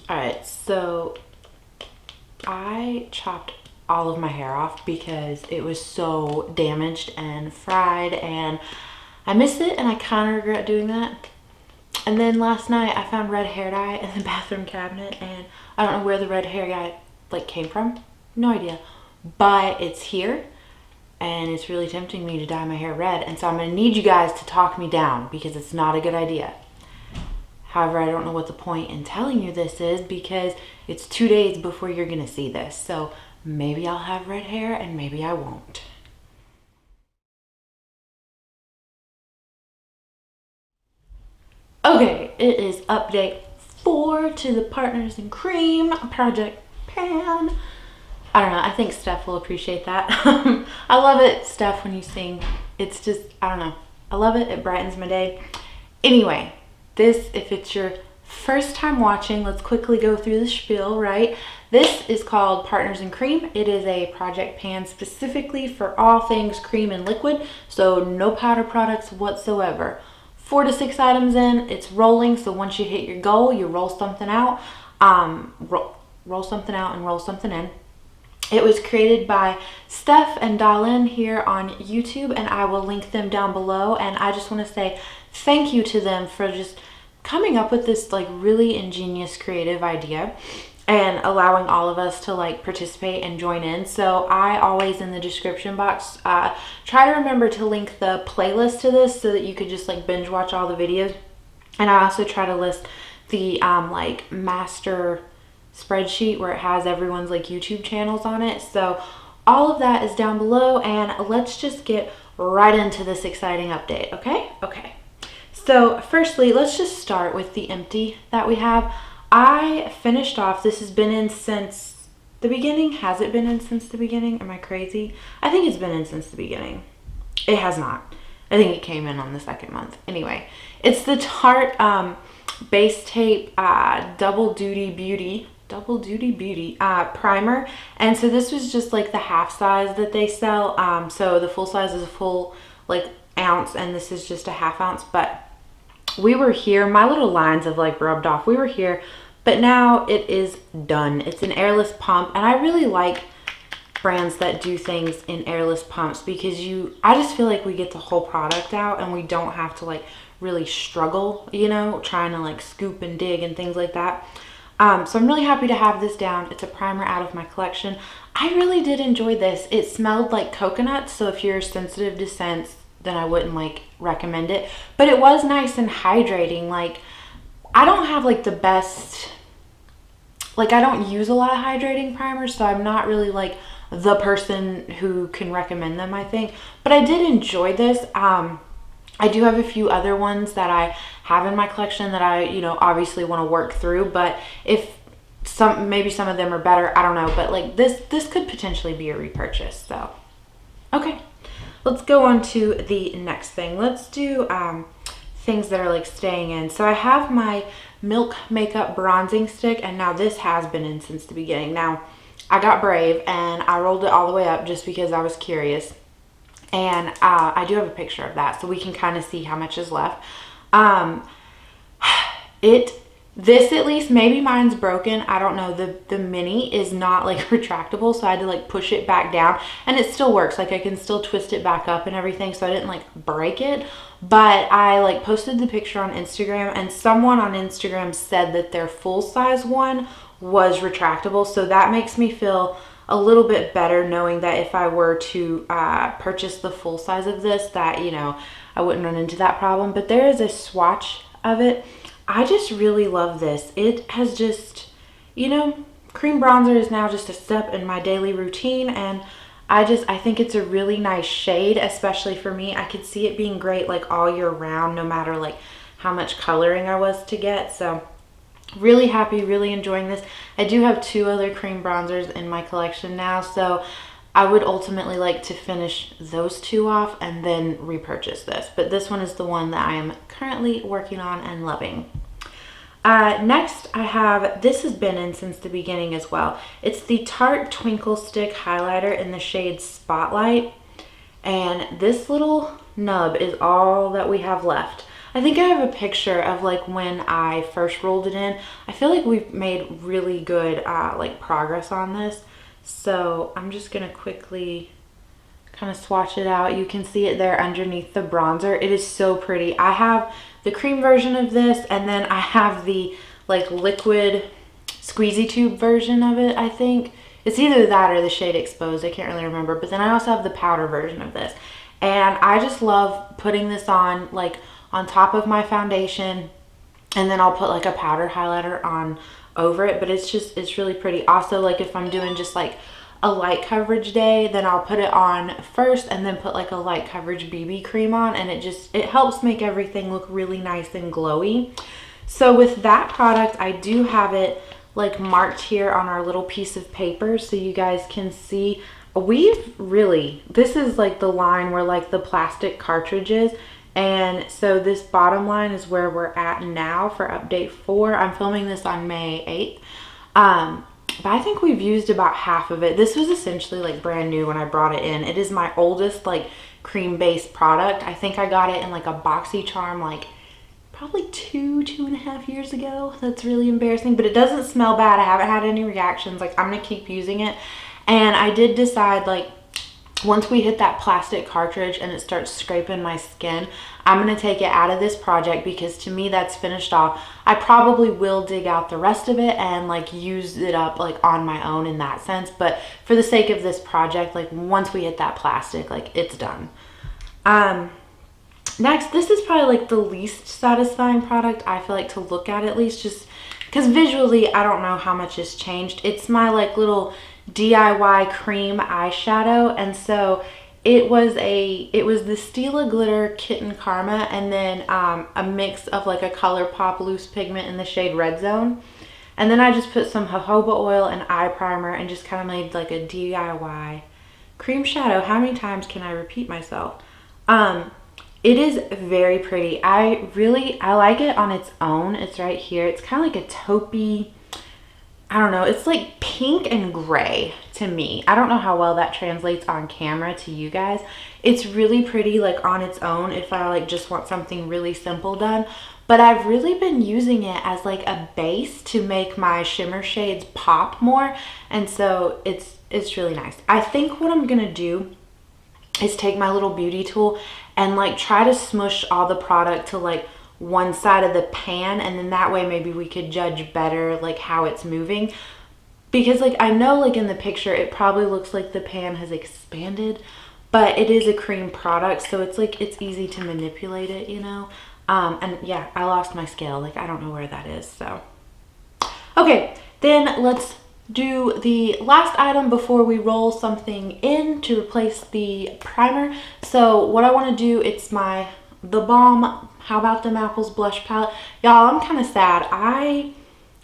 All right, so I chopped all of my hair off because it was so damaged and fried, and I miss it, and I kind of regret doing that. And then last night I found red hair dye in the bathroom cabinet, and I don't know where the red hair dye like came from. No idea. But it's here, and it's really tempting me to dye my hair red, and so I'm gonna need you guys to talk me down because it's not a good idea. However, I don't know what the point in telling you this is because it's 2 days before you're gonna see this. So maybe I'll have red hair and maybe I won't. Okay, it is update 4 to the Partners in Cream project pan. I don't know, I think Steph will appreciate that. I love it, Steph, when you sing. It's just, I don't know. I love it, it brightens my day. Anyway, this, if it's your first time watching, let's quickly go through the spiel, right? This is called Partners in Cream. It is a project pan specifically for all things cream and liquid, so no powder products whatsoever. 4 to 6 items in, it's rolling, so once you hit your goal, you roll something out, roll something out and roll something in. It was created by Steph and DaLin here on YouTube, and I will link them down below. And I just want to say thank you to them for just coming up with this like really ingenious creative idea and allowing all of us to like participate and join in. So I always, in the description box, try to remember to link the playlist to this so that you could just like binge watch all the videos. And I also try to list the like master spreadsheet where it has everyone's like YouTube channels on it. So all of that is down below, and let's just get right into this exciting update, okay? Okay. So firstly, let's just start with the empty that we have. I finished off, this has been in since the beginning. Has it been in since the beginning? Am I crazy? I think it's been in since the beginning. It has not. I think it came in on the 2nd month. Anyway, it's the Tarte Base Tape Double Duty Beauty primer. And so this was just like the half size that they sell. So the full size is a full like ounce, and this is just a half ounce. But we were here, my little lines have like rubbed off. We were here, but now it is done. It's an airless pump, and I really like brands that do things in airless pumps because I just feel like we get the whole product out and we don't have to like really struggle, you know, trying to like scoop and dig and things like that. So I'm really happy to have this down. It's a primer out of my collection. I really did enjoy this. It smelled like coconut, so if you're sensitive to scents, then I wouldn't like recommend it. But it was nice and hydrating. Like, I don't have like the best, like I don't use a lot of hydrating primers, so I'm not really like the person who can recommend them, I think. But I did enjoy this. I do have a few other ones that I have in my collection that I, you know, obviously want to work through, but if maybe some of them are better, I don't know, but like this could potentially be a repurchase. So okay, let's go on to the next thing. Let's do things that are like staying in. So I have my Milk Makeup bronzing stick, and now this has been in since the beginning. Now I got brave and I rolled it all the way up just because I was curious. And I do have a picture of that so we can kind of see how much is left. This at least, maybe mine's broken, I don't know. The mini is not like retractable, so I had to like push it back down, and it still works. Like I can still twist it back up and everything, so I didn't like break it. But I like posted the picture on Instagram, and someone on Instagram said that their full size one was retractable, so that makes me feel a little bit better knowing that if I were to purchase the full size of this, that, you know, I wouldn't run into that problem. But there is a swatch of it. I just really love this. It has just, you know, cream bronzer is now just a step in my daily routine, and I think it's a really nice shade, especially for me. I could see it being great like all year round, no matter like how much coloring I was to get. So really happy, really enjoying this. I do have 2 other cream bronzers in my collection now, so I would ultimately like to finish those 2 off and then repurchase this. But this one is the one that I am currently working on and loving. Next, I have, this has been in since the beginning as well. It's the Tarte Twinklestick highlighter in the shade Spotlight. And this little nub is all that we have left. I think I have a picture of like when I first rolled it in. I feel like we've made really good like progress on this. So I'm just gonna quickly kind of swatch it out. You can see it there underneath the bronzer. It is so pretty. I have the cream version of this, and then I have the like liquid squeezy tube version of it. I think it's either that or the shade Exposed. I can't really remember. But then I also have the powder version of this, and I just love putting this on like on top of my foundation, and then I'll put like a powder highlighter on over it. But it's really pretty. Also, like if I'm doing just like a light coverage day, then I'll put it on first and then put like a light coverage BB cream on, and it helps make everything look really nice and glowy. So with that product, I do have it like marked here on our little piece of paper so you guys can see. This is like the line where like the plastic cartridge is, and so this bottom line is where we're at now for update 4. I'm filming this on May 8th. But I think we've used about half of it. This was essentially like brand new when I brought it in. It is my oldest like cream based product. I think I got it in like a BoxyCharm like probably 2.5 years ago. That's really embarrassing, but it doesn't smell bad. I haven't had any reactions. Like I'm gonna keep using it. And I did decide like once we hit that plastic cartridge and it starts scraping my skin, I'm going to take it out of this project, because to me that's finished off. I probably will dig out the rest of it and like use it up like on my own in that sense. But for the sake of this project, like once we hit that plastic, like it's done. Next, this is probably like the least satisfying product I feel like to look at least, just because visually I don't know how much has changed. It's my like little DIY cream eyeshadow, and so it was the Stila Glitter Kitten Karma, and then a mix of like a ColourPop loose pigment in the shade Redzone, and then I just put some jojoba oil and eye primer and just kind of made like a DIY cream shadow. How many times can I repeat myself? It is very pretty. I like it on its own. It's right here. It's kind of like a taupey, I don't know, it's like pink and gray to me. I don't know how well that translates on camera to you guys. It's really pretty like on its own if I like just want something really simple done. But I've really been using it as like a base to make my shimmer shades pop more. And so it's really nice. I think what I'm gonna do is take my little beauty tool and like try to smush all the product to like one side of the pan, and then that way maybe we could judge better like how it's moving, because like I know like in the picture it probably looks like the pan has expanded, but it is a cream product, so it's like it's easy to manipulate it, you know. And yeah, I lost my scale, like I don't know where that is. So okay, then let's do the last item before we roll something in to replace the primer. So what I want to do, it's my theBalm Bout Them Apples blush palette. Y'all, I'm kind of sad. I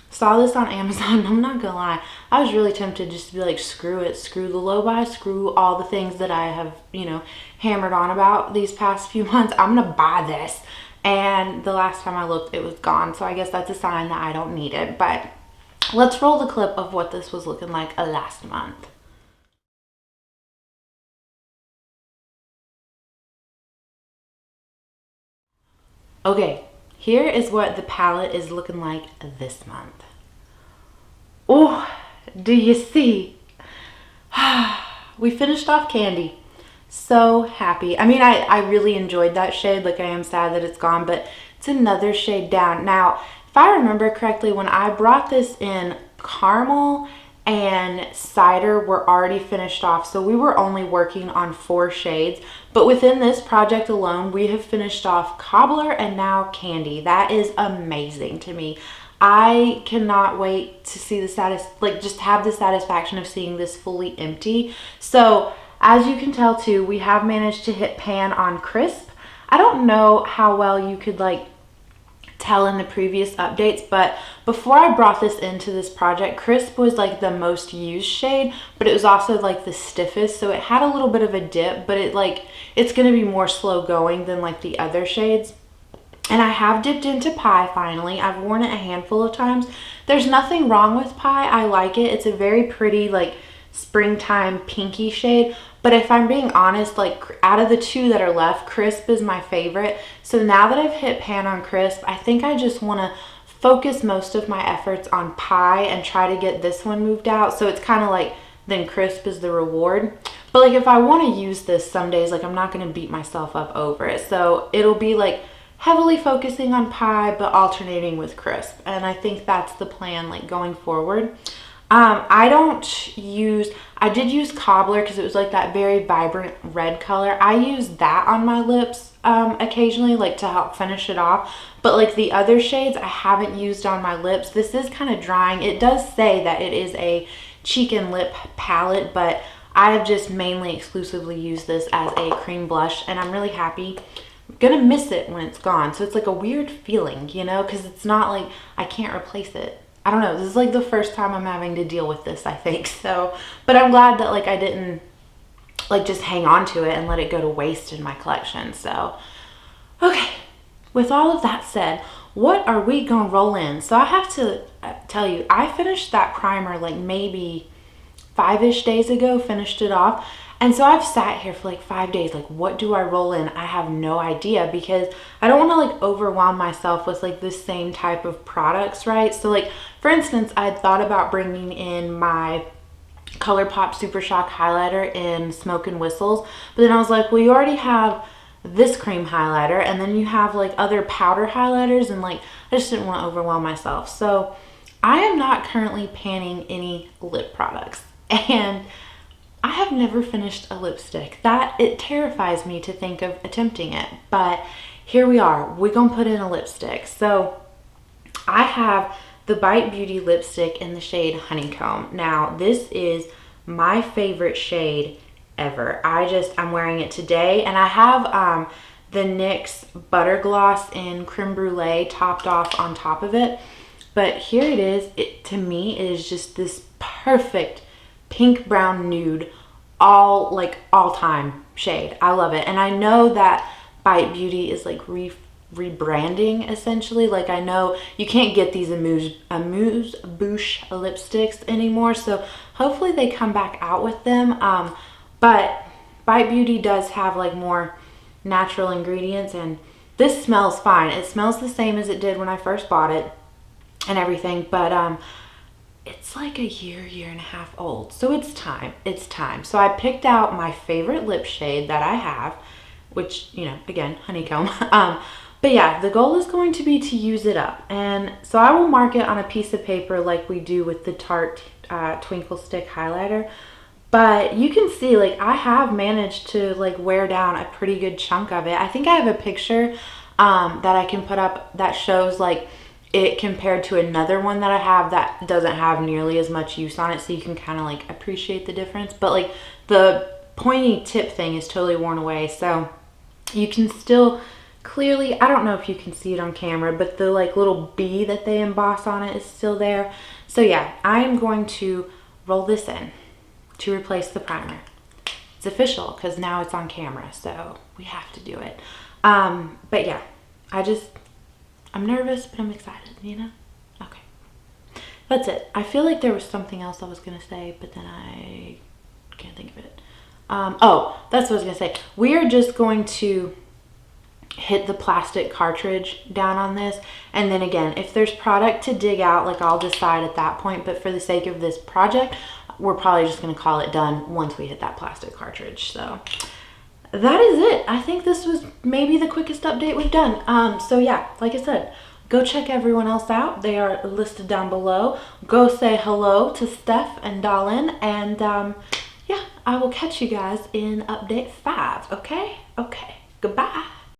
saw this on Amazon. I'm not gonna lie, I was really tempted just to be like, screw it, screw the low buy, screw all the things that I have, you know, hammered on about these past few months. I'm gonna buy this. And the last time I looked, it was gone. So I guess that's a sign that I don't need it. But let's roll the clip of what this was looking like last month. Okay, here is what the palette is looking like this month. Oh, do you see? We finished off Candy. So happy. I mean, I really enjoyed that shade. Like I am sad that it's gone, but it's another shade down. Now, if I remember correctly, when I brought this in, caramel and cider were already finished off, so we were only working on 4 shades. But within this project alone, we have finished off Cobbler and now Candy. That is amazing to me. I cannot wait to see the just have the satisfaction of seeing this fully empty. So as you can tell too, we have managed to hit pan on Crisp. I don't know how well you could like tell in the previous updates, but before I brought this into this project, Crisp was like the most used shade, but it was also like the stiffest, so it had a little bit of a dip, but it's going to be more slow going than like the other shades. And I have dipped into Pie finally. I've worn it a handful of times. There's nothing wrong with Pie. I like it. It's a very pretty like springtime pinky shade. But if I'm being honest, like out of the two that are left, Crisp is my favorite. So now that I've hit pan on Crisp, I think I just want to focus most of my efforts on Pie and try to get this one moved out. So it's kind of like then Crisp is the reward. But like if I want to use this some days, like I'm not going to beat myself up over it. So it'll be like heavily focusing on Pie but alternating with Crisp. And I think that's the plan like going forward. I did use Cobbler because it was like that very vibrant red color. I use that on my lips occasionally, like to help finish it off. But like the other shades I haven't used on my lips. This is kind of drying. It does say that it is a cheek and lip palette, but I have just mainly exclusively used this as a cream blush, and I'm really happy. I'm gonna miss it when it's gone. So it's like a weird feeling, you know, because it's not like I can't replace it. I don't know, this is like the first time I'm having to deal with this, I think. So, but I'm glad that like I didn't like just hang on to it and let it go to waste in my collection. So, okay, with all of that said, what are we gonna roll in? So I have to tell you, I finished that primer like maybe 5-ish days ago, finished it off. And so I've sat here for like 5 days, like what do I roll in? I have no idea because I don't want to like overwhelm myself with like the same type of products, right? So like, for instance, I thought about bringing in my ColourPop Super Shock highlighter in Smoke and Whistles, but then I was like, well, you already have this cream highlighter and then you have like other powder highlighters, and like I just didn't want to overwhelm myself. So I am not currently panning any lip products, and I have never finished a lipstick. It terrifies me to think of attempting it, but here we are. We're gonna put in a lipstick. So I have the Bite Beauty lipstick in the shade Honeycomb. Now this is my favorite shade ever. I'm wearing it today, and I have the NYX Butter Gloss in Creme Brulee topped off on top of it. But here it is. It to me is just this perfect pink brown nude, all time shade. I love it. And I know that Bite Beauty is like rebranding essentially. Like I know you can't get these amuse bouche lipsticks anymore, so hopefully they come back out with them. But Bite Beauty does have like more natural ingredients, and this smells fine. It smells the same as it did when I first bought it and everything, but it's like a year and a half old. So it's time. So I picked out my favorite lip shade that I have, which, you know, again, Honeycomb. But yeah, the goal is going to be to use it up. And so I will mark it on a piece of paper like we do with the Tarte Twinklestick highlighter. But you can see, like, I have managed to like wear down a pretty good chunk of it. I think I have a picture that I can put up that shows like it compared to another one that I have that doesn't have nearly as much use on it, so you can kind of like appreciate the difference. But like the pointy tip thing is totally worn away, so you can still clearly, I don't know if you can see it on camera, but the like little bee that they emboss on it is still there. So yeah, I am going to roll this in to replace the primer. It's official because now it's on camera, so we have to do it. But yeah, I'm nervous, but I'm excited, you know? Okay. That's it. I feel like there was something else I was going to say, but then I can't think of it. Oh, that's what I was going to say. We are just going to hit the plastic cartridge down on this. And then again, if there's product to dig out, like I'll decide at that point. But for the sake of this project, we're probably just going to call it done once we hit that plastic cartridge. So that is it. I think this was maybe the quickest update we've done. So yeah, like I said, go check everyone else out. They are listed down below. Go say hello to Steph and DaLin, and yeah, I will catch you guys in update 5. Okay? Okay. Goodbye.